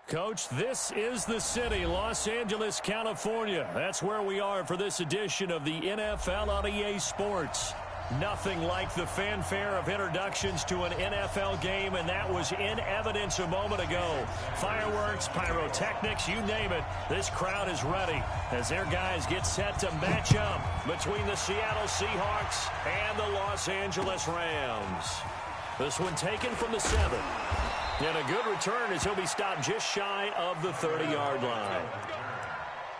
Coach, this is the city, Los Angeles, California. That's where we are for this edition of the NFL on EA Sports. Nothing like the fanfare of introductions to an NFL game, and that was in evidence a moment ago. Fireworks, pyrotechnics, you name it. This crowd is ready as their guys get set to match up between the Seattle Seahawks and the Los Angeles Rams. This one taken from the 7. And a good return as he'll be stopped just shy of the 30-yard line.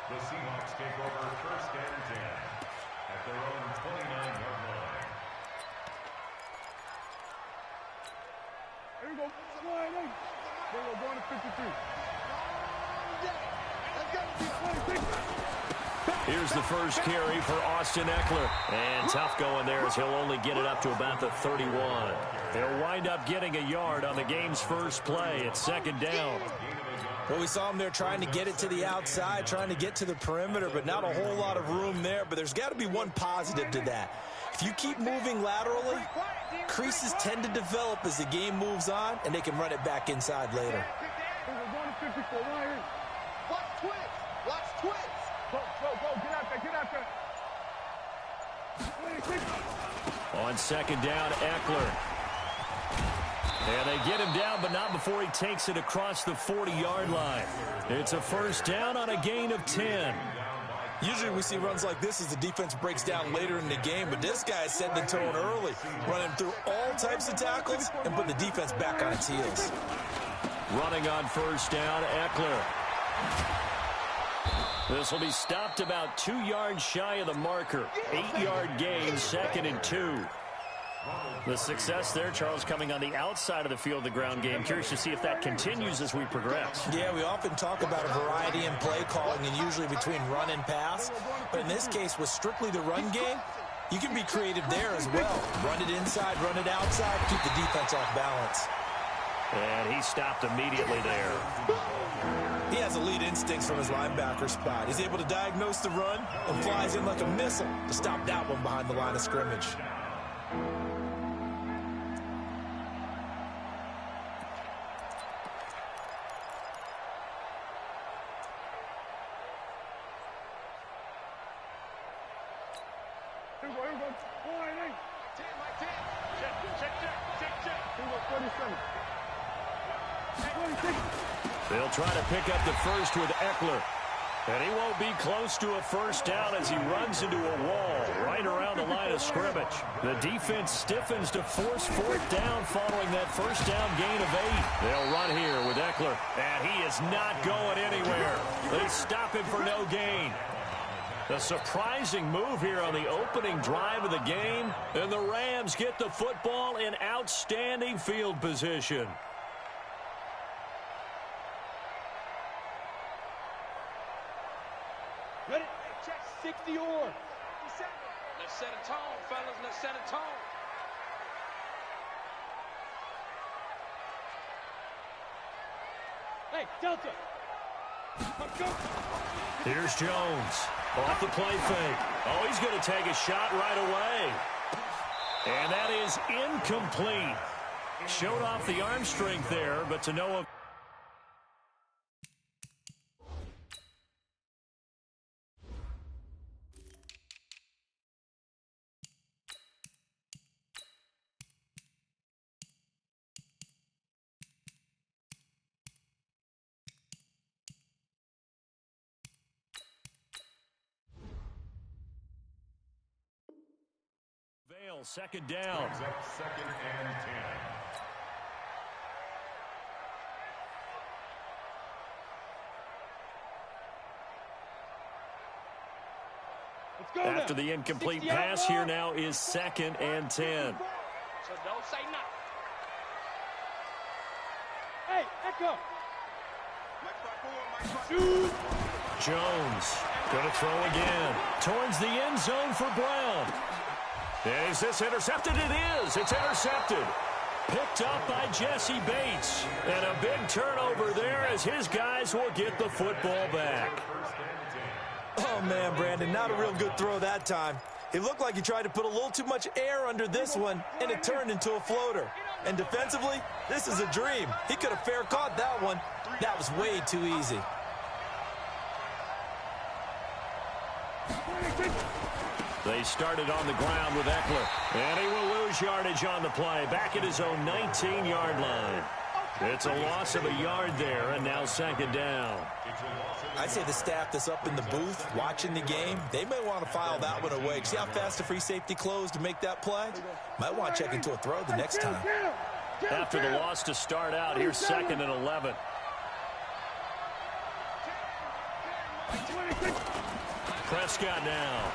The Seahawks take over first and 10 at their own 29-yard line. Here we go. There we go. Going to 53. Here's the first carry for Austin Eckler. And tough going there as he'll only get it up to about the 31. He'll wind up getting a yard on the game's first play. It's second down. Well, we saw him there trying to get it to the outside, trying to get to the perimeter, but not a whole lot of room there. But there's got to be one positive to that. If you keep moving laterally, creases tend to develop as the game moves on, and they can run it back inside later. Watch twins. Watch twins. Go. Get out there. On second down, Eckler. And they get him down, but not before he takes it across the 40-yard line. It's a first down on a gain of 10. Usually we see runs like this as the defense breaks down later in the game, but this guy is setting the tone early, running through all types of tackles and putting the defense back on its heels. Running on first down, Eckler. This will be stopped about 2 yards shy of the marker. 8-yard gain, second and 2. The success there, Charles, coming on the outside of the field, the ground game. Curious to see if that continues as we progress. Yeah, we often talk about a variety in play calling and usually between run and pass. But in this case, with strictly the run game, you can be creative there as well. Run it inside, run it outside, keep the defense off balance. And he stopped immediately there. He has elite instincts from his linebacker spot. He's able to diagnose the run and flies in like a missile to stop that one behind the line of scrimmage. Here we go. They'll try to pick up the first with Eckler. And he won't be close to a first down as he runs into a wall right around the line of scrimmage. The defense stiffens to force fourth down following that first down gain of 8. They'll run here with Eckler. And he is not going anywhere. They stop him for no gain. A surprising move here on the opening drive of the game. And the Rams get the football in outstanding field position. Ready? Check 60 or. Let's set a tone, fellas. Let's set a tone. Hey, Delta. Let's go. Here's Jones. Off the play fake. Oh, he's going to take a shot right away. And that is incomplete. Showed off the arm strength there, but to no... Second down. Second and 10. Let's go. After the incomplete pass, here now is second and 10. So don't say nothing. Hey, Echo. Shoot. Jones going to throw again towards the end zone for Brown. And is this intercepted? It is. It's intercepted. Picked up by Jesse Bates. And a big turnover there as his guys will get the football back. Oh, man, Brandon, not a real good throw that time. It looked like he tried to put a little too much air under this one, and it turned into a floater. And defensively, this is a dream. He could have fair caught that one. That was way too easy. They started on the ground with Eckler. And he will lose yardage on the play. Back at his own 19-yard line. It's a loss of a yard there, and now second down. I'd say the staff that's up in the booth watching the game, they may want to file that one away. See how fast the free safety closed to make that play? Might want to check into a throw the next time. After the loss to start out, here's second and 11. Prescott now.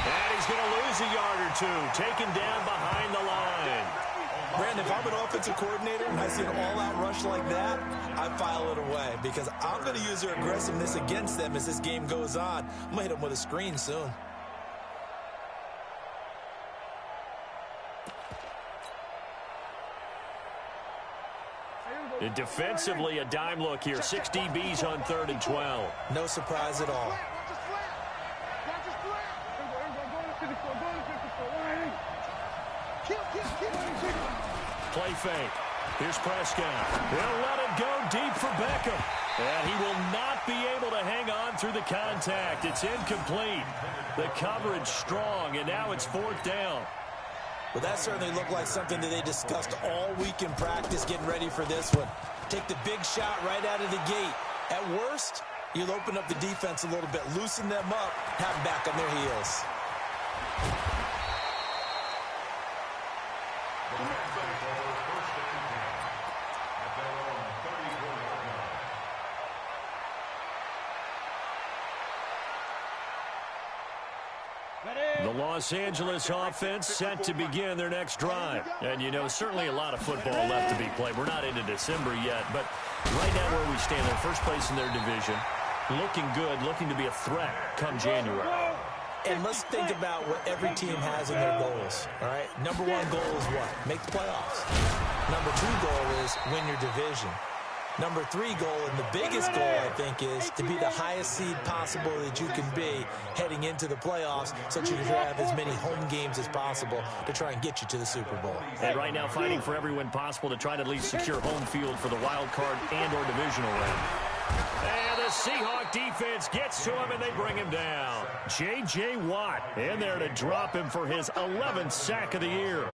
And he's going to lose a yard or two, taken down behind the line. Brandon, if I'm an offensive coordinator and I see an all-out rush like that, I file it away because I'm going to use their aggressiveness against them as this game goes on. I'm going to hit them with a screen soon. And defensively, a dime look here. 6 DBs on 3rd and 12. No surprise at all. Play fake. Here's Prescott. He'll let it go deep for Beckham. And he will not be able to hang on through the contact. It's incomplete. The coverage strong, and now it's 4th down. Well, that certainly looked like something that they discussed all week in practice getting ready for this one. Take the big shot right out of the gate. At worst, you'll open up the defense a little bit, loosen them up, have them back on their heels. The Los Angeles offense set to begin their next drive. And, you know, certainly a lot of football left to be played. We're not into December yet, but right now where we stand, they're first place in their division. Looking good, looking to be a threat come January. And let's think about what every team has in their goals, all right? Number 1 goal is what? Make the playoffs. Number 2 goal is win your division. Number 3 goal, and the biggest goal, I think, is to be the highest seed possible that you can be heading into the playoffs so that you can have as many home games as possible to try and get you to the Super Bowl. And right now fighting for every win possible to try to at least secure home field for the wild card and or divisional round. And the Seahawk defense gets to him, and they bring him down. J.J. Watt in there to drop him for his 11th sack of the year.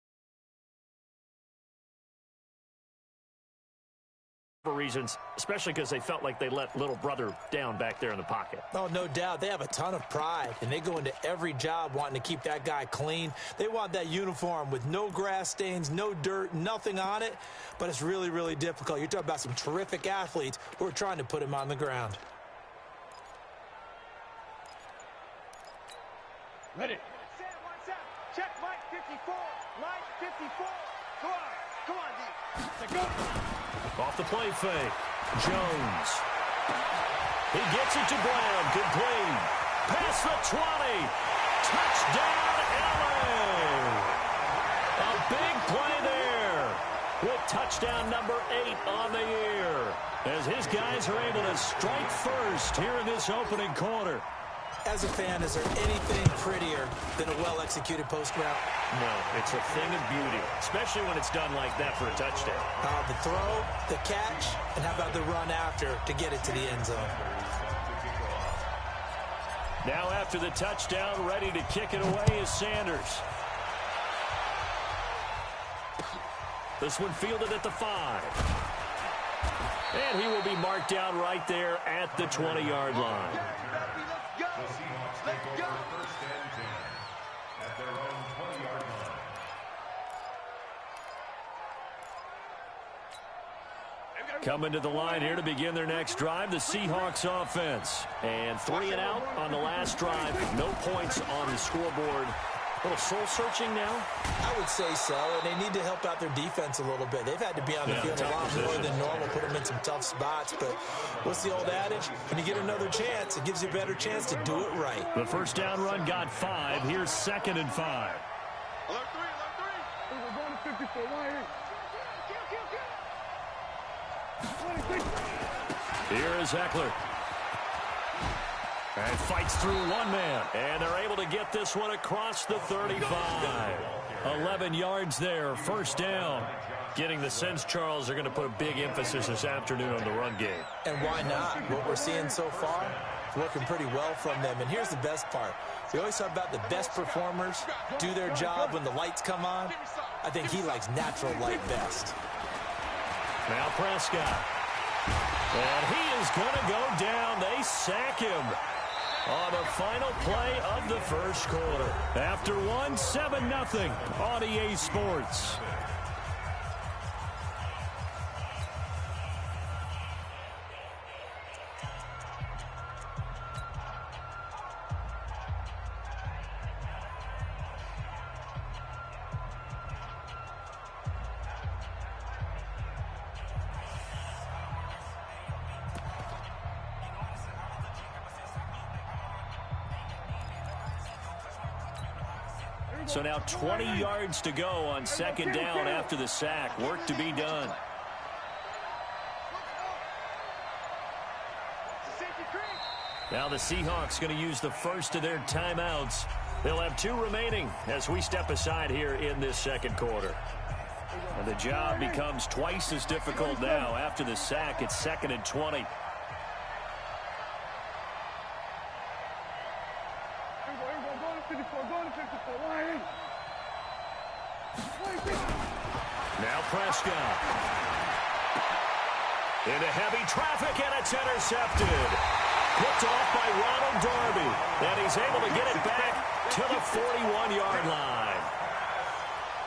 For reasons, especially because they felt like they let little brother down back there in the pocket. Oh, no doubt. They have a ton of pride, and they go into every job wanting to keep that guy clean. They want that uniform with no grass stains, no dirt, nothing on it, but it's really, really difficult. You're talking about some terrific athletes who are trying to put him on the ground. Ready. Check Mike 54. Mike 54. Come on, D. Go. Off the play fake. Jones. He gets it to Brown. Complete. Past the 20. Touchdown, LA. A big play there with touchdown number 8 on the year as his guys are able to strike first here in this opening quarter. As a fan, is there anything prettier than a well-executed post route? No, it's a thing of beauty, especially when it's done like that for a touchdown. The throw, the catch, and how about the run after to get it to the end zone? Now after the touchdown, ready to kick it away is Sanders. This one fielded at the 5. And he will be marked down right there at the 20-yard line. The Seahawks take over 1st and 10 at their own 20-yard line. Coming to the line here to begin their next drive, the Seahawks offense. And 3 and out on the last drive. No points on the scoreboard. A little soul-searching now? I would say so, and they need to help out their defense a little bit. They've had to be on the field a lot more than normal, put them in some tough spots. But what's the old adage? When you get another chance, it gives you a better chance to do it right. The first down run got 5. Here's 2nd and 5. Alert 3. We're going to 54. Here is Eckler. And fights through one man. And they're able to get this one across the 35. 11 yards there, first down. Getting the sense, Charles, they're going to put a big emphasis this afternoon on the run game. And why not? What we're seeing so far is working pretty well from them. And here's the best part. We always talk about the best performers do their job when the lights come on. I think he likes natural light best. Now Prescott. And he is going to go down. They sack him on the final play of the first quarter. After one, 7-0 on EA Sports. So now 20 yards to go on second down after the sack. Work to be done. Now the Seahawks going to use the first of their timeouts. They'll have 2 remaining as we step aside here in this second quarter. And the job becomes twice as difficult now. After the sack, it's 2nd and 20. Now Prescott. Into heavy traffic, and it's intercepted. Picked off by Ronald Darby. And he's able to get it back to the 41-yard line.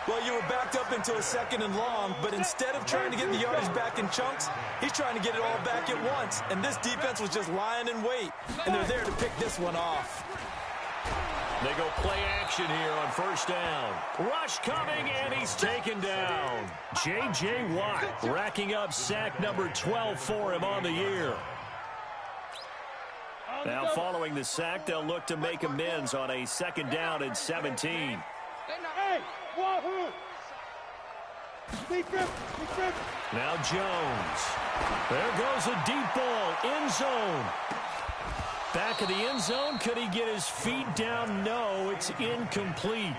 Well, you were backed up into a 2nd and long, but instead of trying to get the yardage back in chunks, he's trying to get it all back at once. And this defense was just lying in wait, and they're there to pick this one off. They go play action here on first down. Rush coming, and he's taken down. J.J. Watt racking up sack number 12 for him on the year. Now following the sack, they'll look to make amends on a 2nd down and 17. Hey, Wahoo! Now Jones. There goes a deep ball, end zone. Back of the end zone. Could he get his feet down? No, it's incomplete.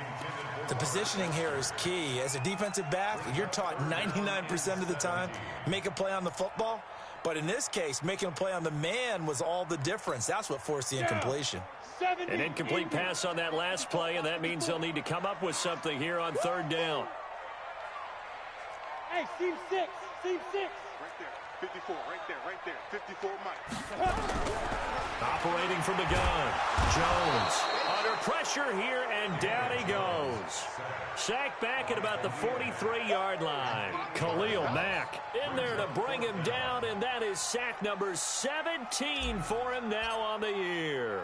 The positioning here is key. As a defensive back, you're taught 99% of the time, make a play on the football. But in this case, making a play on the man was all the difference. That's what forced the incompletion. An incomplete pass on that last play, and that means they'll need to come up with something here on 3rd down. Hey, seam 6. Seam 6. Right there. 54, right there, 54 Mike. Operating from the gun. Jones under pressure here, and down he goes. Sacked back at about the 43-yard line. Khalil Mack in there to bring him down, and that is sack number 17 for him now on the year.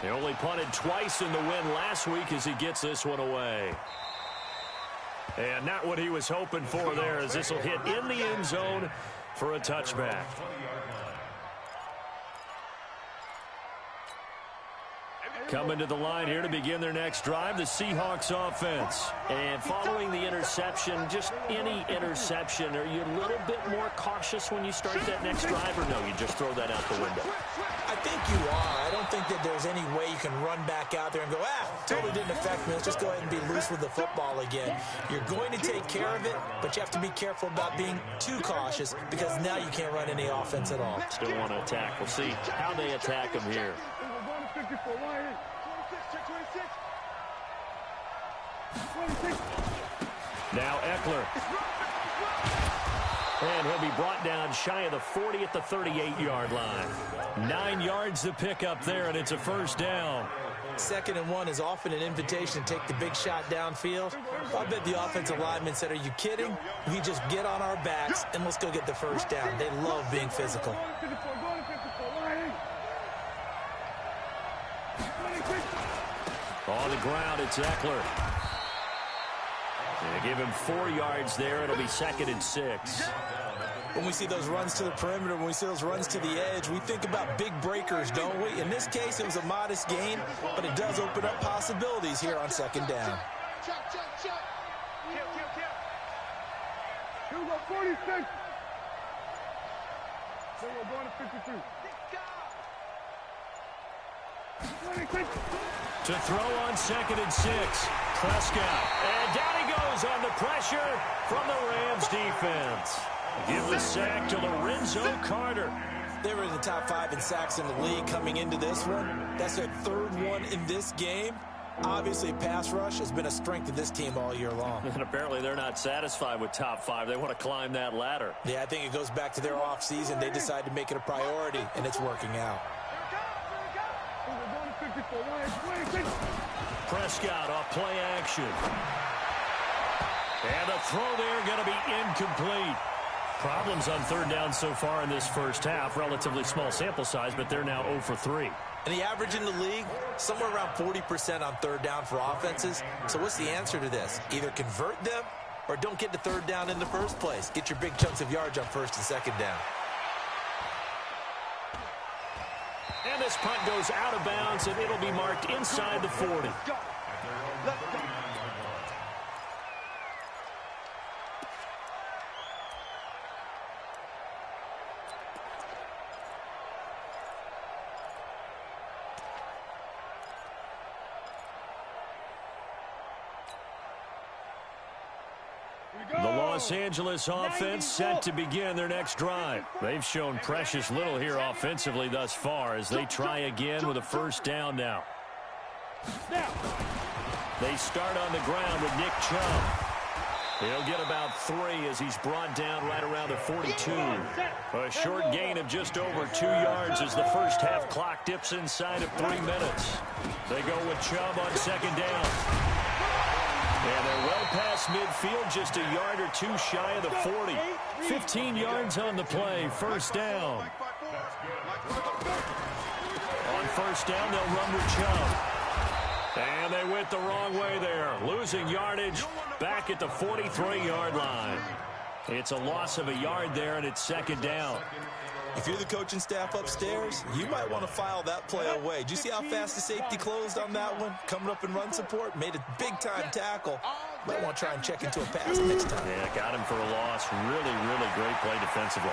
He only punted twice in the win last week as he gets this one away. And not what he was hoping for there, as this will hit in the end zone for a touchback. Coming to the line here to begin their next drive, the Seahawks offense. And following the interception, just any interception, are you a little bit more cautious when you start that next drive, or no, you just throw that out the window? I think you are. I don't think that there's any way you can run back out there and go, totally didn't affect me. Let's just go ahead and be loose with the football again. You're going to take care of it, but you have to be careful about being too cautious, because now you can't run any offense at all. Still want to attack. We'll see how they attack him here. Now Eckler. And he'll be brought down shy of the 40 at the 38-yard line. 9 yards to pick up there, and it's a first down. 2nd and 1 is often an invitation to take the big shot downfield. I bet the offensive lineman said, are you kidding? We just get on our backs and let's go get the first down. They love being physical. On the ground, it's Eckler. They give him 4 yards there. It'll be 2nd and 6. When we see those runs to the perimeter, when we see those runs to the edge, we think about big breakers, don't we? In this case, it was a modest gain, but it does open up possibilities here on 2nd down. Here we go, 46. So we're going to 53. To throw on 2nd and 6. Prescott. And down he goes on the pressure from the Rams defense. Give the sack to Lorenzo Carter. They were in the top 5 in sacks in the league coming into this one. That's their 3rd one in this game. Obviously, pass rush has been a strength of this team all year long. And apparently they're not satisfied with top 5. They want to climb that ladder. Yeah, I think it goes back to their offseason. They decided to make it a priority, and it's working out. Prescott off play action. And the throw there going to be incomplete. Problems on 3rd down so far in this first half. Relatively small sample size, but they're now 0 for 3. And the average in the league, somewhere around 40% on 3rd down for offenses. So what's the answer to this? Either convert them or don't get to 3rd down in the first place. Get your big chunks of yards on 1st and 2nd down. And this punt goes out of bounds, and it'll be marked inside the 40. The Los Angeles offense set to begin their next drive. They've shown precious little here offensively thus far as they try again with a 1st down now. They start on the ground with Nick Chubb. He'll get about 3 as he's brought down right around the 42. A short gain of just over 2 yards as the first half clock dips inside of 3 minutes. They go with Chubb on 2nd down. And they're well past midfield, just a yard or 2 shy of the 40. 15 yards on the play, 1st down. On 1st down, they'll run with Chubb. And they went the wrong way there, losing yardage back at the 43-yard line. It's a loss of a yard there, and it's 2nd down. If you're the coaching staff upstairs, you might want to file that play away. Did you see how fast the safety closed on that one? Coming up in run support, made a big-time tackle. Might want to try and check into a pass next time. Yeah, got him for a loss. Really, really great play defensively.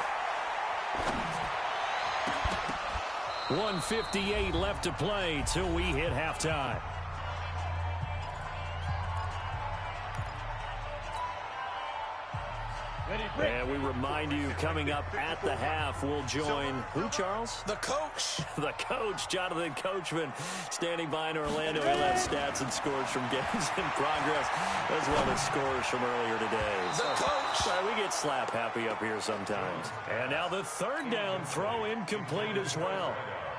1:58 left to play till we hit halftime. And we remind you, coming up at the half, we'll join who, Charles? The coach. The coach, Jonathan Coachman, standing by in Orlando. He'll have stats and scores from games in progress, as well as scores from earlier today. The coach. Sorry, we get slap happy up here sometimes. And now the 3rd down throw incomplete as well.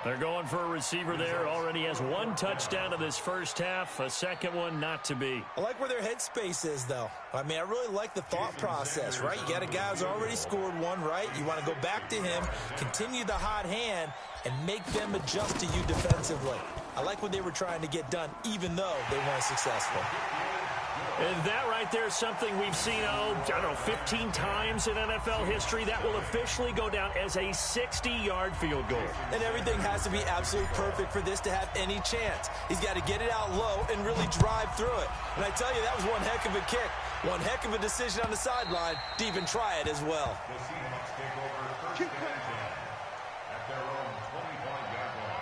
They're going for a receiver there. Already has 1 touchdown in this first half. A 2nd one not to be. I like where their headspace is, though. I mean, I really like the thought process, right? You got a guy who's already scored 1, right? You want to go back to him, continue the hot hand, and make them adjust to you defensively. I like what they were trying to get done, even though they weren't successful. And that right there is something we've seen, I don't know, 15 times in NFL history. That will officially go down as a 60-yard field goal. And everything has to be absolutely perfect for this to have any chance. He's got to get it out low and really drive through it. And I tell you, that was one heck of a kick. One heck of a decision on the sideline to even try it as well. The Seahawks take over 1st and 10 at their own 25-yard line.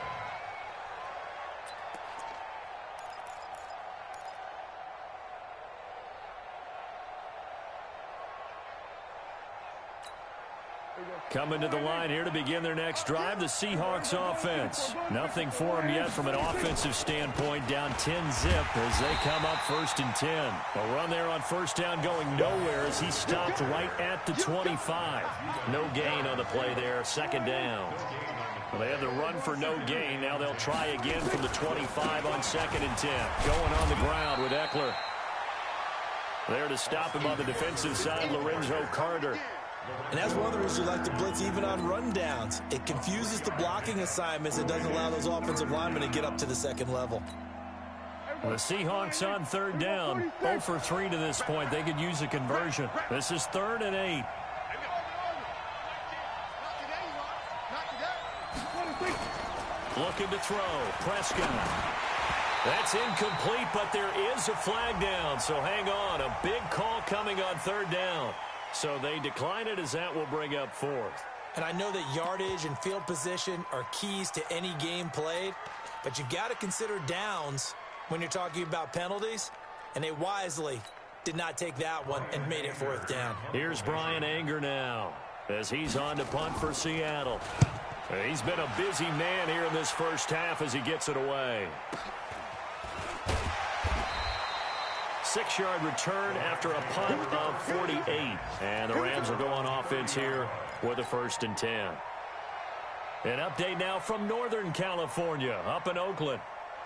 Coming to the line here to begin their next drive, the Seahawks offense. Nothing for them yet from an offensive standpoint, down 10-zip as they come up 1st and 10. A run there on 1st down going nowhere as he stopped right at the 25. No gain on the play there, 2nd down. Well, they had the run for no gain. Now they'll try again from the 25 on 2nd and 10. Going on the ground with Eckler. There to stop him on the defensive side, Lorenzo Carter. And that's one of the reasons you like to blitz even on rundowns. It confuses the blocking assignments. It doesn't allow those offensive linemen to get up to the 2nd level. The Seahawks on 3rd down. 0 for 3 to this point. They could use a conversion. This is 3rd and 8. Looking to throw. Prescott. That's incomplete, but there is a flag down. So hang on. A big call coming on 3rd down. So they decline it as that will bring up 4th. And I know that yardage and field position are keys to any game played, but you've got to consider downs when you're talking about penalties, and they wisely did not take that one and made it 4th down. Here's Brian Anger now as he's on to punt for Seattle. He's been a busy man here in this first half as he gets it away. 6-yard return after a punt of 48. And the Rams will go on offense here with a 1st and 10. An update now from Northern California, up in Oakland.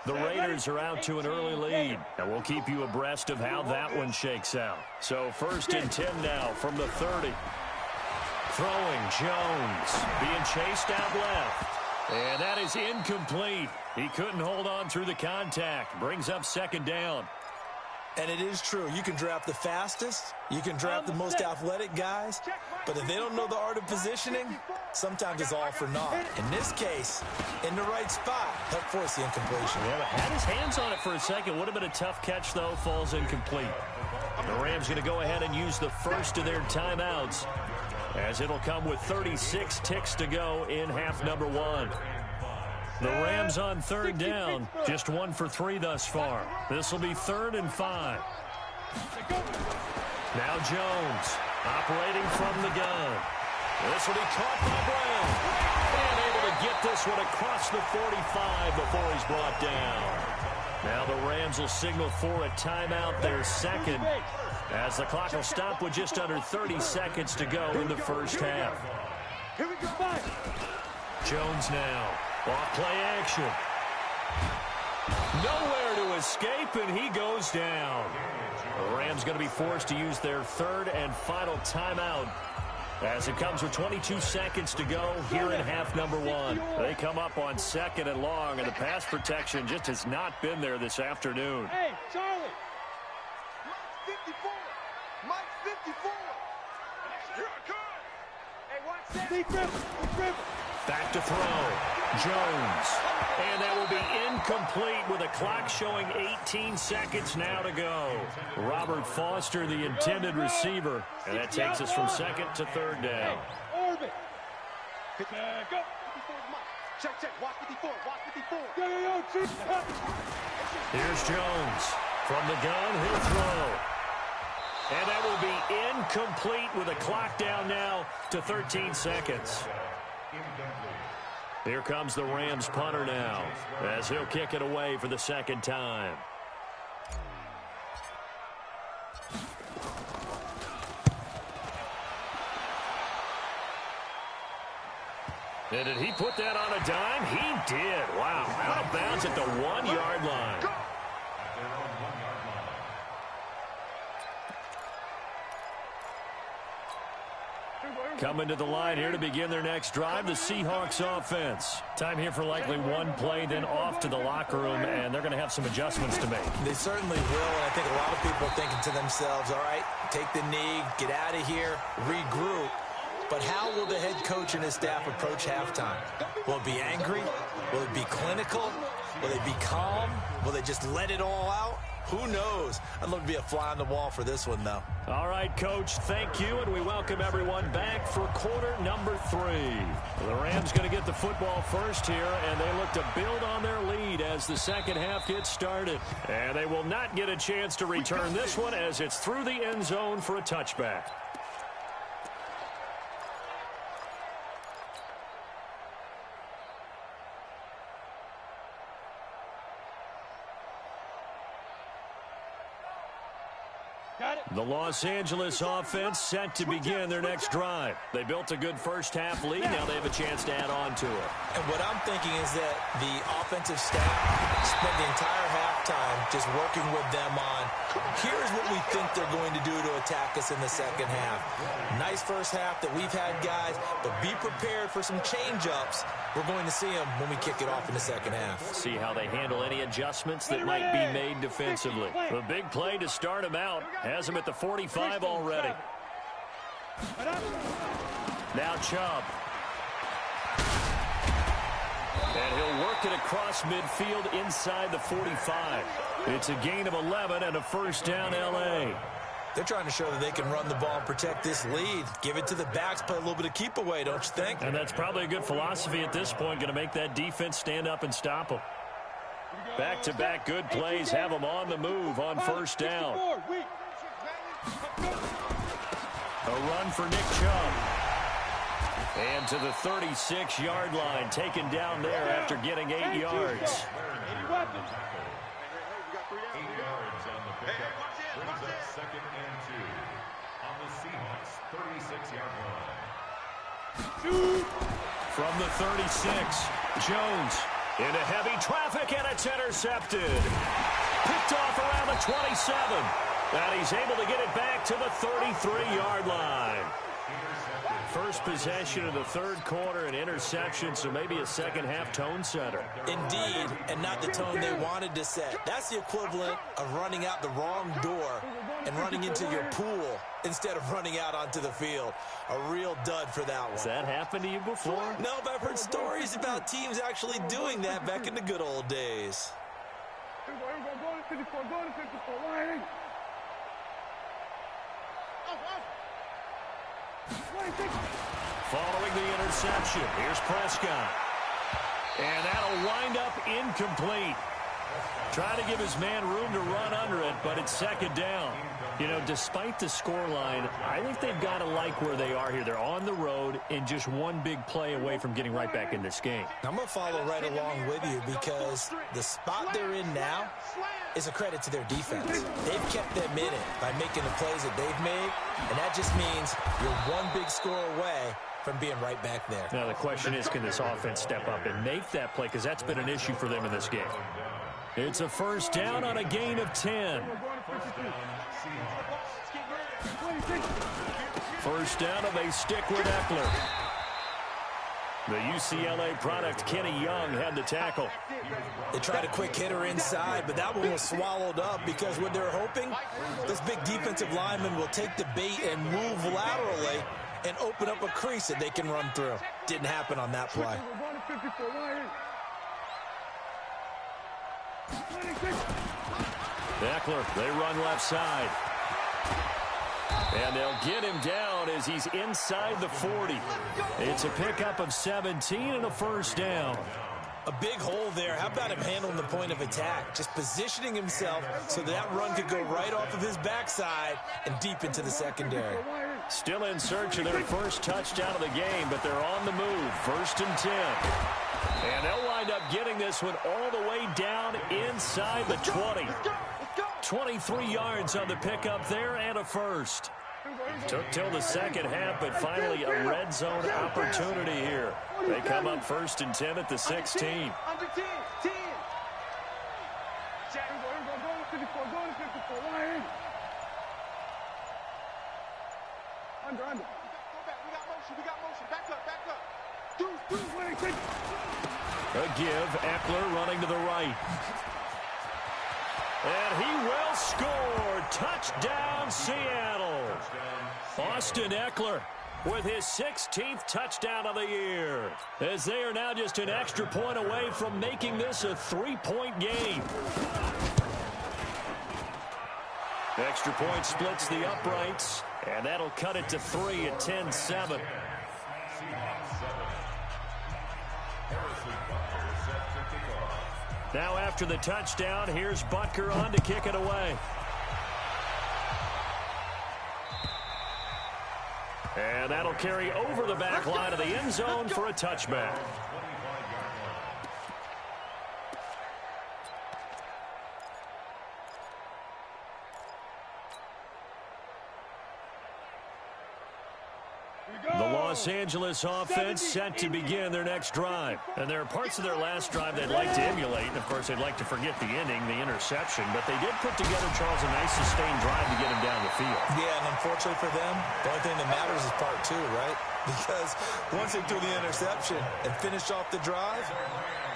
The Raiders are out to an early lead, and we'll keep you abreast of how that one shakes out. So 1st and 10 now from the 30. Throwing Jones, being chased out left. And that is incomplete. He couldn't hold on through the contact. Brings up 2nd down. And it is true. You can draft the fastest. You can draft the most athletic guys. But if they don't know the art of positioning, sometimes it's all for naught. In this case, in the right spot, helped force the incompletion. Yeah, had his hands on it for a second. Would have been a tough catch, though. Falls incomplete. The Rams going to go ahead and use the first of their timeouts, as it'll come with 36 ticks to go in half number 1. The Rams on 3rd down, just 1 for 3 thus far. This will be 3rd and 5. Now Jones operating from the gun. This will be caught by Brown. And able to get this one across the 45 before he's brought down. Now the Rams will signal for a timeout, their 2nd, as the clock will stop with just under 30 seconds to go in the first half. Jones now. Off play action. Nowhere to escape, and he goes down. The Rams going to be forced to use their 3rd and final timeout as it comes with 22 seconds to go here in half number 1. They come up on 2nd and long, and the pass protection just has not been there this afternoon. Hey, Charlie. Mike's 54. Mike's 54. Here I come. Hey, watch that. Deep river. Back to throw. Jones. And that will be incomplete with a clock showing 18 seconds now to go. Robert Foster, the intended receiver. And that takes us from 2nd to 3rd down. Orbit. Go. 54 Mike. Check. Watch 54. Watch 54. Yo. Here's Jones. From the gun, he'll throw. And that will be incomplete with a clock down now to 13 seconds. Here comes the Rams punter now, as he'll kick it away for the 2nd time. And did he put that on a dime? He did. Wow. Out of bounds at the 1-yard line. Coming to the line here to begin their next drive, the Seahawks offense. Time here for likely one play, then off to the locker room, and they're going to have some adjustments to make. They certainly will, and I think a lot of people are thinking to themselves, all right, take the knee, get out of here, regroup. But how will the head coach and his staff approach halftime? Will it be angry? Will it be clinical? Will they be calm? Will they just let it all out? Who knows? I'd love to be a fly on the wall for this one, though. All right, Coach, thank you, and we welcome everyone back for quarter number 3. The Rams going to get the football first here, and they look to build on their lead as the second half gets started. And they will not get a chance to return this one as it's through the end zone for a touchback. The Los Angeles offense set to begin their next drive. They built a good first half lead. Now they have a chance to add on to it. And what I'm thinking is that the offensive staff spent the entire halftime just working with them on, here's what we think they're going to do to attack us in the second half. Nice first half that we've had, guys, but be prepared for some change-ups. We're going to see them when we kick it off in the second half. See how they handle any adjustments that might be made defensively. The big play to start him out has him at the 45 already. Now Chubb. And he'll work it across midfield inside the 45. It's a gain of 11 and a first down, L.A. They're trying to show that they can run the ball and protect this lead. Give it to the backs, play a little bit of keep away, don't you think? And that's probably a good philosophy at this point, going to make that defense stand up and stop them. Back-to-back good plays have them on the move on first down. A run for Nick Chubb. And to the 36-yard line, taken down there after getting 8 yards. 8 yards on the pickup. Brings up 2nd and 2 on the Seahawks' 36-yard line. From the 36, Jones into heavy traffic, and it's intercepted. Picked off around the 27. And he's able to get it back to the 33-yard line. First possession of the third quarter, an interception, so maybe a second-half tone setter. Indeed, and not the tone they wanted to set. That's the equivalent of running out the wrong door and running into your pool instead of running out onto the field. A real dud for that one. Has that happened to you before? No, but I've heard stories about teams actually doing that back in the good old days. Following the interception, here's Prescott. And that'll wind up incomplete. Trying to give his man room to run under it, but it's second down. You know, despite the scoreline, I think they've got to like where they are here. They're on the road and just one big play away from getting right back in this game. I'm going to follow right along with you because the spot they're in now is a credit to their defense. They've kept them in it by making the plays that they've made, and that just means you're one big score away from being right back there. Now, the question is, can this offense step up and make that play? Because that's been an issue for them in this game. It's a first down on a gain of 10. First down, and they stick with Eckler. The UCLA product, Kenny Young, had the tackle. They tried a quick hitter inside, but that one was swallowed up because what they're hoping, this big defensive lineman will take the bait and move laterally and open up a crease that they can run through. Didn't happen on that play. Eckler, they run left side. And they'll get him down as he's inside the 40. It's a pickup of 17 and a first down. A big hole there. How about him handling the point of attack? Just positioning himself so that run could go right off of his backside and deep into the secondary. Still in search of their first touchdown of the game, but they're on the move. First and 10. And they'll wind up getting this one all the way down inside the 20. 23 yards on the pickup there and a first. Took till the second half, but finally a red zone opportunity here. They come up first and 10 at the 16. A give, Eckler running to the right. And he will score. Touchdown, Seattle. Austin Eckler with his 16th touchdown of the year, as they are now just an extra point away from making this a 3-point game. Extra point splits the uprights, and that'll cut it to 3 at 10-7. Now after the touchdown, here's Butker on to kick it away. And that'll carry over the back line of the end zone for a touchback. The Los Angeles offense set to begin their next drive. And there are parts of their last drive they'd like to emulate. And, of course, they'd like to forget the ending, the interception. But they did put together, Charles, a nice sustained drive to get him down the field. Yeah, and unfortunately for them, the only thing that matters is part 2, right? Because once they threw the interception and finished off the drive,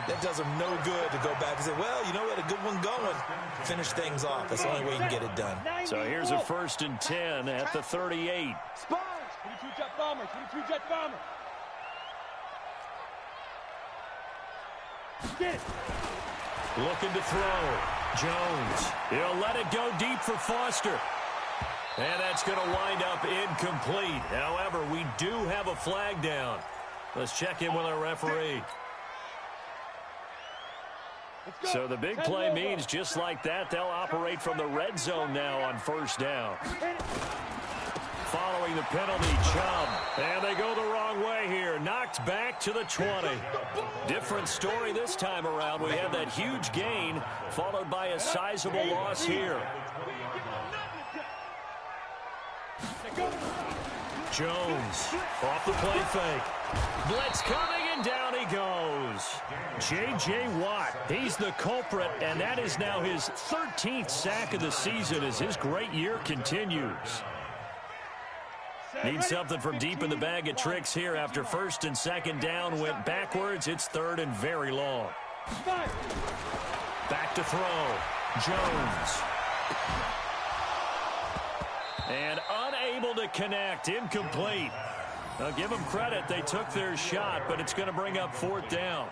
that does them no good to go back and say, well, you know what, a good one going. Finish things off. That's the only way you can get it done. So here's a first and 10 at the 38. 22 jet bomber, 22 jet bomber. Get it. Looking to throw. Jones. He'll let it go deep for Foster. And that's going to wind up incomplete. However, we do have a flag down. Let's check in with our referee. So the big play means just like that, they'll operate from the red zone now on first down. Following the penalty, Chubb. And they go the wrong way here. Knocked back to the 20. Different story this time around. We have that huge gain followed by a sizable loss here. Jones off the play fake. Blitz coming, and down he goes. J.J. Watt, he's the culprit, and that is now his 13th sack of the season as his great year continues. Need something from deep in the bag of tricks here after first and second down went backwards. It's third and very long. Back to throw. Jones. And unable to connect. Incomplete. Now give them credit. They took their shot, but it's going to bring up fourth down.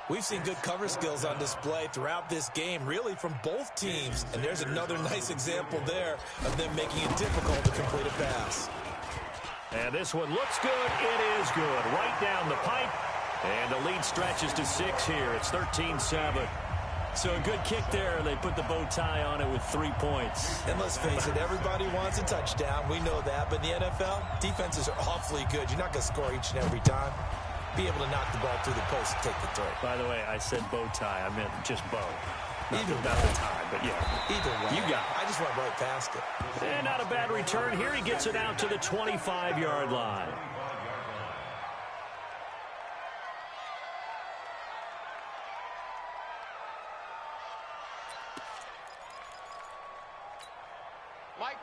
We've seen good cover skills on display throughout this game, really from both teams. And there's another nice example there of them making it difficult to complete a pass. And this one looks good. It is good. Right down the pipe. And the lead stretches to 6 here. It's 13-7. So a good kick there. They put the bow tie on it with 3 points. And let's face it, everybody wants a touchdown. We know that. But in the NFL, defenses are awfully good. You're not going to score each and every time. Be able to knock the ball through the post and take the throw. By the way, I said bow tie. I meant just bow. Either not the tie, but yeah. Either way. You got it. I just went right past it. And not a bad return here. He gets it out to the 25-yard line.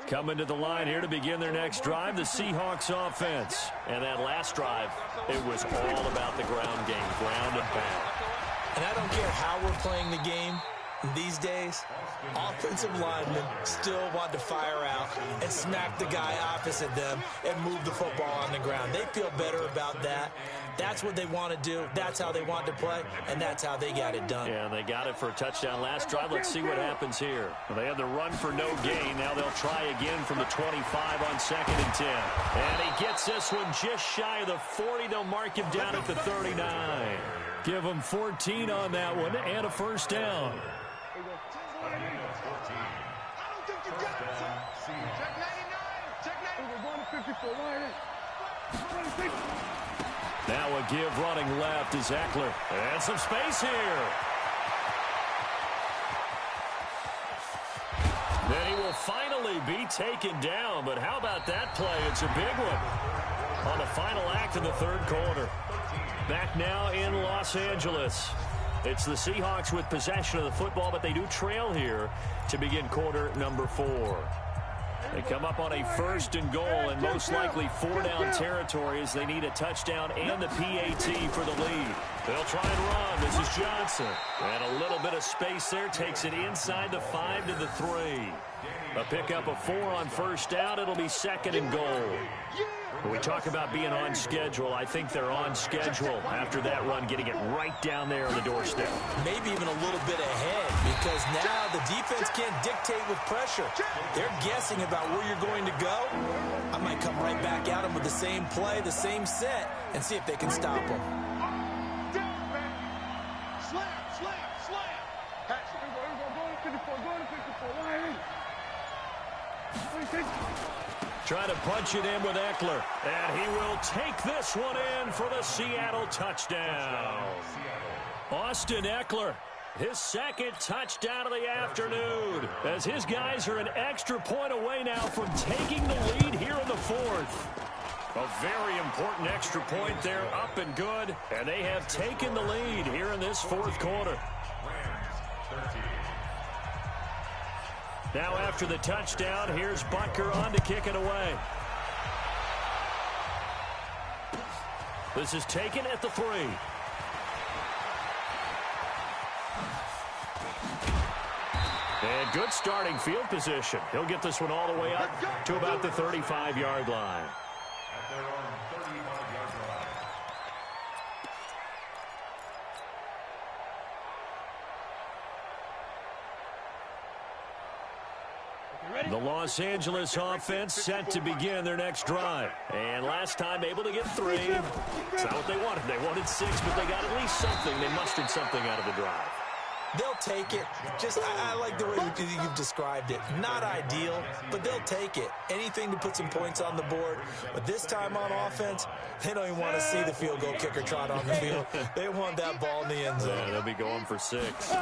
Coming to the line here to begin their next drive, the Seahawks offense. And that last drive, it was all about the ground game, ground and pound. And I don't care how we're playing the game these days, offensive linemen still want to fire out and smack the guy opposite them and move the football on the ground. They feel better about that. That's what they want to do. That's how they want to play, and that's how they got it done. Yeah, they got it for a touchdown last drive. Let's see what happens here. Well, they had the run for no gain. Now they'll try again from the 25 on 2nd and 10. And he gets this one just shy of the 40. They'll mark him down at the 39. Give him 14 on that one and a first down. Now a give running left is Eckler. And some space here. Then he will finally be taken down. But how about that play? It's a big one on the final act of the third quarter. Back now in Los Angeles. It's the Seahawks with possession of the football, but they do trail here to begin quarter number 4. They come up on a 1st and goal, and most likely 4-down territory as they need a touchdown and the PAT for the lead. They'll try and run. This is Johnson. And a little bit of space there. Takes it inside the 5 to the 3. A pickup of 4 on first down. It'll be 2nd and goal. When we talk about being on schedule, I think they're on schedule after that run, getting it right down there on the doorstep. Maybe even a little bit ahead, because now the defense can't dictate with pressure. They're guessing about where you're going to go. I might come right back at them with the same play, the same set, and see if they can stop them. Trying to punch it in with Eckler. And he will take this one in for the Seattle touchdown. Austin Eckler, his 2nd touchdown of the afternoon, as his guys are an extra point away now from taking the lead here in the 4th. A very important extra point there, up and good. And they have taken the lead here in this 4th quarter. Now after the touchdown, here's Butker on to kick it away. This is taken at the 3. And good starting field position. He'll get this one all the way up to about the 35-yard line. At their own 35-yard line. Ready? The Los Angeles offense set to begin their next drive. And last time able to get 3. It's not what they wanted. They wanted 6, but they got at least something. They mustered something out of the drive. They'll take it. I like the way you've described it. Not ideal, but they'll take it. Anything to put some points on the board. But this time on offense, they don't even want to see the field goal kicker trot on the field. They want that ball in the end zone. Yeah, they'll be going for 6.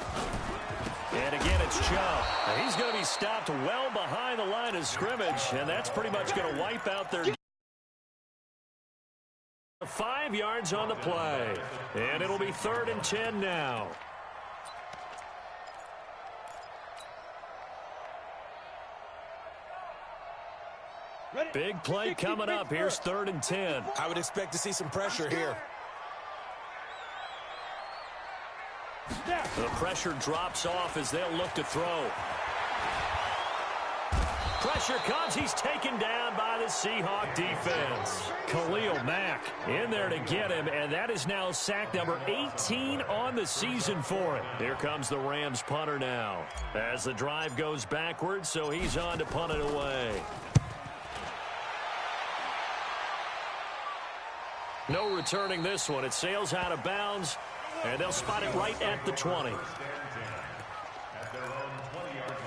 And again, it's Chubb. And he's going to be stopped well behind the line of scrimmage, and that's pretty much going to wipe out their 5 yards on the play. And it'll be 3rd and 10 now. Big play coming up. Here's 3rd and 10. I would expect to see some pressure here. The pressure drops off as they'll look to throw. Pressure comes. He's taken down by the Seahawk defense. Khalil Mack in there to get him, and that is now sack number 18 on the season for him. Here comes the Rams punter now as the drive goes backwards, so he's on to punt it away. No returning this one. It sails out of bounds, and they'll spot it right at the 20. At their own 20-yard line.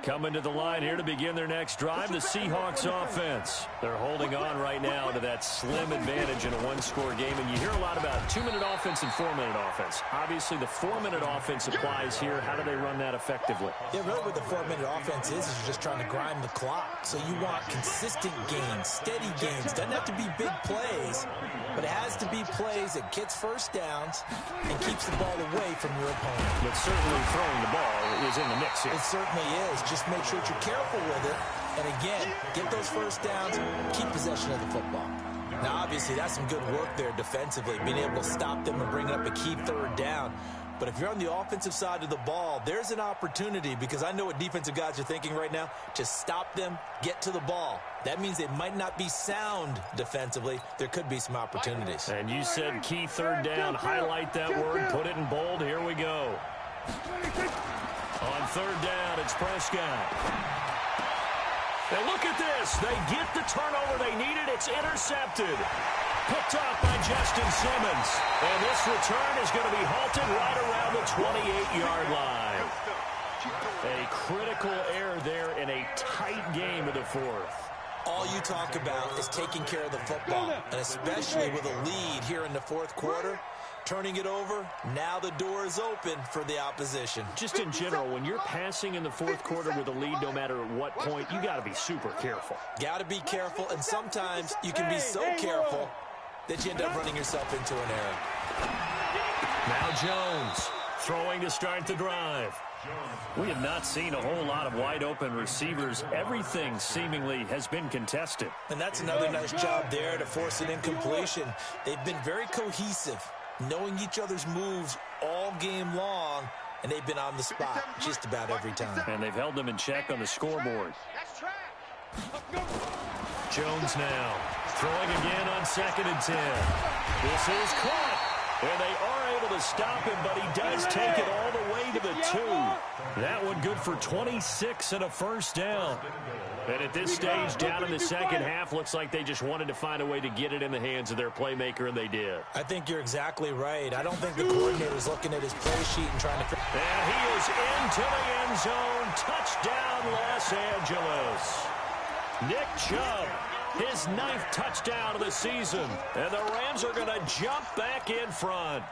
Coming to the line here to begin their next drive, the Seahawks offense. They're holding on right now to that slim advantage in a one-score game, and you hear a lot about 2-minute offense and 4-minute offense. Obviously, the 4-minute offense applies here. How do they run that effectively? Yeah, really what the 4-minute offense is you're just trying to grind the clock. So you want consistent gains, steady gains. Doesn't have to be big plays, but it has to be plays that gets first downs and keeps the ball away from your opponent. But certainly throwing the ball is in the mix here. It certainly is. Just make sure that you're careful with it. And again, get those first downs, keep possession of the football. Now, obviously, that's some good work there defensively, being able to stop them and bring up a key 3rd down. But if you're on the offensive side of the ball, there's an opportunity, because I know what defensive guys are thinking right now. Just stop them, get to the ball. That means they might not be sound defensively. There could be some opportunities. And you said key 3rd down. Highlight that word. Put it in bold. Here we go. On 3rd down, it's Prescott. Now look at this. They get the turnover they needed. It's intercepted. Picked off by Justin Simmons. And this return is going to be halted right around the 28-yard line. A critical error there in a tight game of the 4th. All you talk about is taking care of the football, and especially with a lead here in the 4th quarter. Turning it over, now the door is open for the opposition. Just in general, when you're passing in the 4th quarter with a lead, no matter at what point, you got to be super careful. Got to be careful, and sometimes you can be so careful that you end up running yourself into an error. Now Jones throwing to start the drive. We have not seen a whole lot of wide-open receivers. Everything seemingly has been contested. And that's another nice job there to force an incompletion. They've been very cohesive, knowing each other's moves all game long, and they've been on the spot just about every time. And they've held them in check on the scoreboard. Jones now throwing again on 2nd and 10. This is caught, and they are able to stop him, but he does take it all the way to the 2. That one good for 26 and a first down. And at this stage, down in the second half, looks like they just wanted to find a way to get it in the hands of their playmaker, and they did. I think you're exactly right. I don't think the coordinator's looking at his play sheet and trying to... And he is into the end zone. Touchdown, Los Angeles. Nick Chubb, his 9th touchdown of the season. And the Rams are going to jump back in front.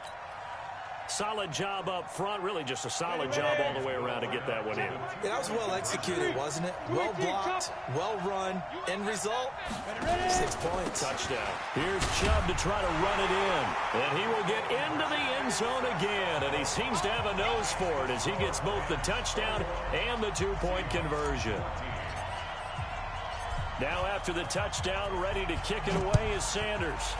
Solid job up front, really just a solid job all the way around to get that one in. Yeah, that was well executed, wasn't it? Well blocked, well run. End result, 6 points. Touchdown. Here's Chubb to try to run it in. And he will get into the end zone again. And he seems to have a nose for it as he gets both the touchdown and the 2-point conversion. Now after the touchdown, ready to kick it away is Sanders.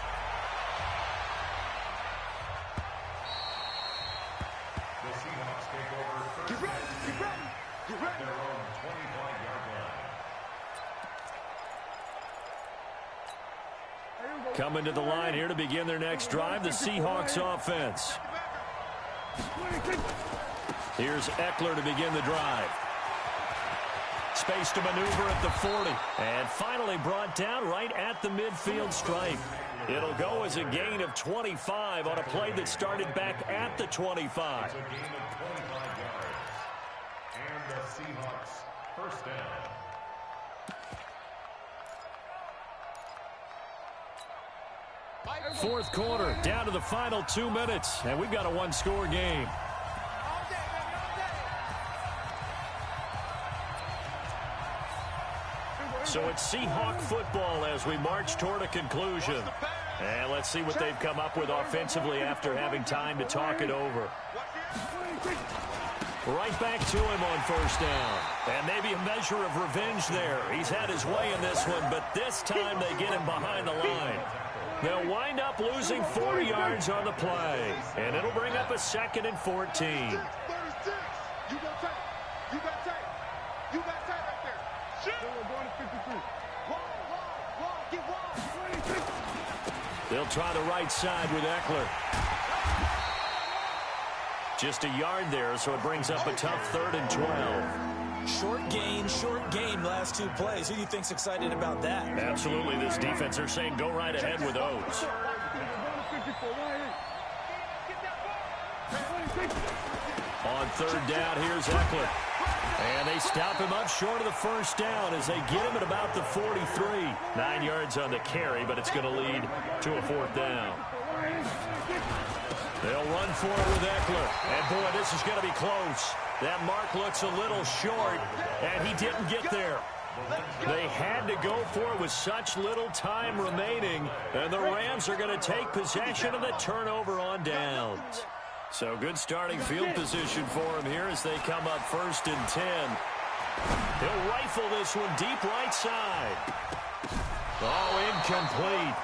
Coming to the line here to begin their next drive, the Seahawks offense. Here's Eckler to begin the drive. Space to maneuver at the 40. And finally brought down right at the midfield stripe. It'll go as a gain of 25 on a play that started back at the 25. It's a gain of 25 yards. And the Seahawks first down. Fourth quarter, down to the final 2 minutes, and we've got a one-score game. So it's Seahawk football as we march toward a conclusion. And let's see what they've come up with offensively after having time to talk it over. Right back to him on first down. And maybe a measure of revenge there. He's had his way in this one, but this time they get him behind the line. They'll wind up losing 40 yards on the play. And it'll bring up a 2nd and 14. 36. You got tight. You got tight. You got tight right there. Shit. We're going to 53. Wall, get wall. They'll try the right side with Eckler. Just a yard there, so it brings up a tough 3rd and 12. Short gain, last 2 plays. Who do you think's excited about that? Absolutely, this defense, they're saying go right ahead with those. On 3rd down, here's Eckler. And they stop him up short of the first down as they get him at about the 43. 9 yards on the carry, but it's going to lead to a 4th down. They'll run for it with Eckler. And, boy, this is going to be close. That mark looks a little short, and he didn't get there. They had to go for it with such little time remaining, and the Rams are going to take possession of the turnover on downs. So good starting field position for him here as they come up 1st and 10. He'll rifle this one deep right side. Oh, incomplete.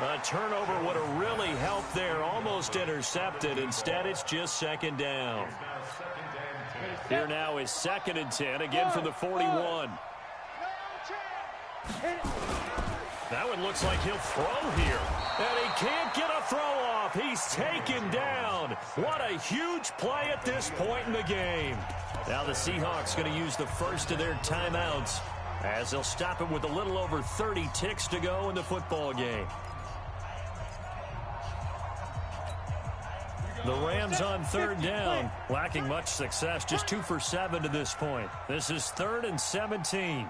A turnover would have really helped there. Almost intercepted. Instead, it's just 2nd down. Here now is 2nd and 10, again from the 41. That one looks like he'll throw here. And he can't get a throw off. He's taken down. What a huge play at this point in the game. Now the Seahawks going to use the first of their timeouts as they'll stop it with a little over 30 ticks to go in the football game. The Rams on 3rd down, lacking much success, just 2 for 7 to this point. This is 3rd and 17.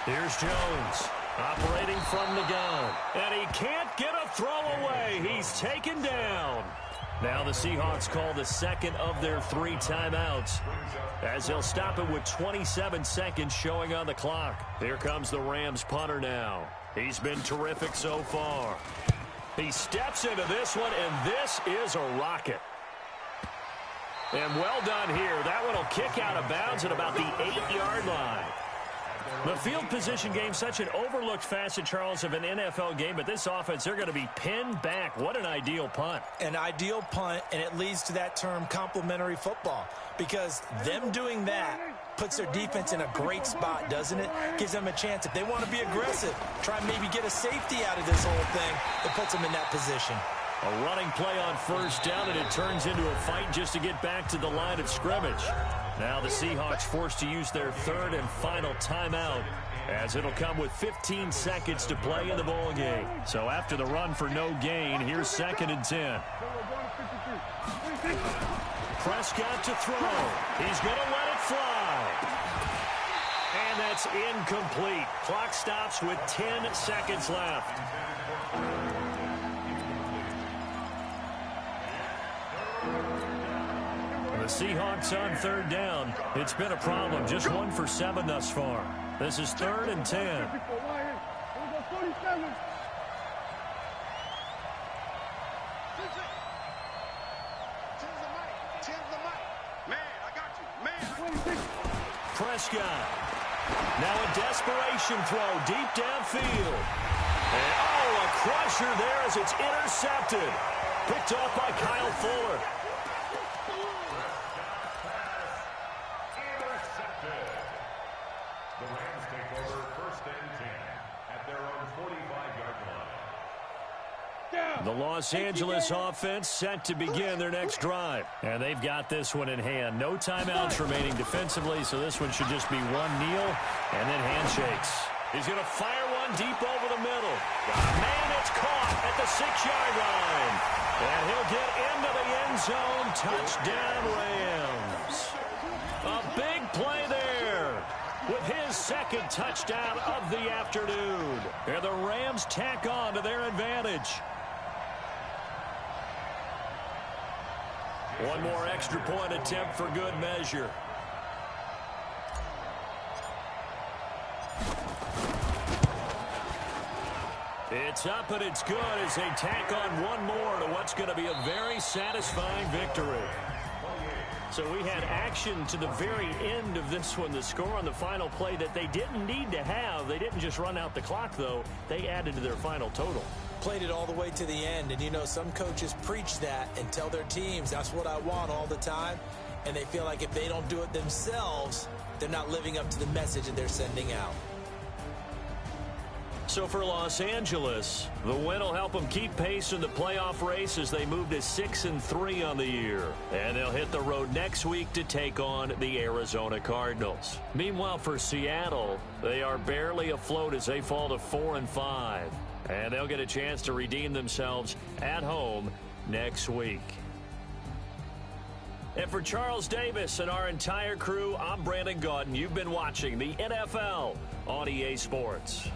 Here's Jones, operating from the gun. And he can't get a throw away. He's taken down. Now the Seahawks call the 2nd of their 3 timeouts as they'll stop it with 27 seconds showing on the clock. Here comes the Rams punter now. He's been terrific so far. He steps into this one, and this is a rocket. And well done here. That one will kick out of bounds at about the 8-yard line. The field position game, such an overlooked facet, Charles, of an NFL game, but this offense, they're going to be pinned back. What an ideal punt. An ideal punt, and it leads to that term complementary football, because them doing that puts their defense in a great spot, doesn't it? Gives them a chance. If they want to be aggressive, try and maybe get a safety out of this whole thing, it puts them in that position. A running play on 1st down, and it turns into a fight just to get back to the line of scrimmage. Now the Seahawks forced to use their 3rd and final timeout as it'll come with 15 seconds to play in the ball game. So after the run for no gain, here's 2nd and 10. Prescott to throw. He's going to let it fly. And that's incomplete. Clock stops with 10 seconds left. The Seahawks on 3rd down. It's been a problem. Just 1 for 7 thus far. This is 3rd and 10. Prescott. Now a desperation throw deep downfield. And oh, a crusher there as it's intercepted. Picked off by Kyle Fuller. Intercepted. The Rams take over 1st and 10 at their own 45-yard line. The Los Angeles offense set to begin their next drive. And they've got this one in hand. No timeouts remaining defensively, so this one should just be one kneel and then handshakes. He's going to fire one deep over the middle. Man, it's caught at the 6-yard line. And he'll get into the end zone. Touchdown, Rams. A big play there with his second touchdown of the afternoon. And the Rams tack on to their advantage. One more extra point attempt for good measure. It's up and it's good as they tack on one more to what's going to be a very satisfying victory. So we had action to the very end of this one. The score on the final play that they didn't need to have. They didn't just run out the clock, though. They added to their final total. Played it all the way to the end, and you know some coaches preach that and tell their teams that's what I want all the time, and they feel like if they don't do it themselves, they're not living up to the message that they're sending out. So for Los Angeles, the win will help them keep pace in the playoff race as they move to 6-3 on the year. And they'll hit the road next week to take on the Arizona Cardinals. Meanwhile, for Seattle, they are barely afloat as they fall to 4-5. And they'll get a chance to redeem themselves at home next week. And for Charles Davis and our entire crew, I'm Brandon Gaudin. You've been watching the NFL on EA Sports.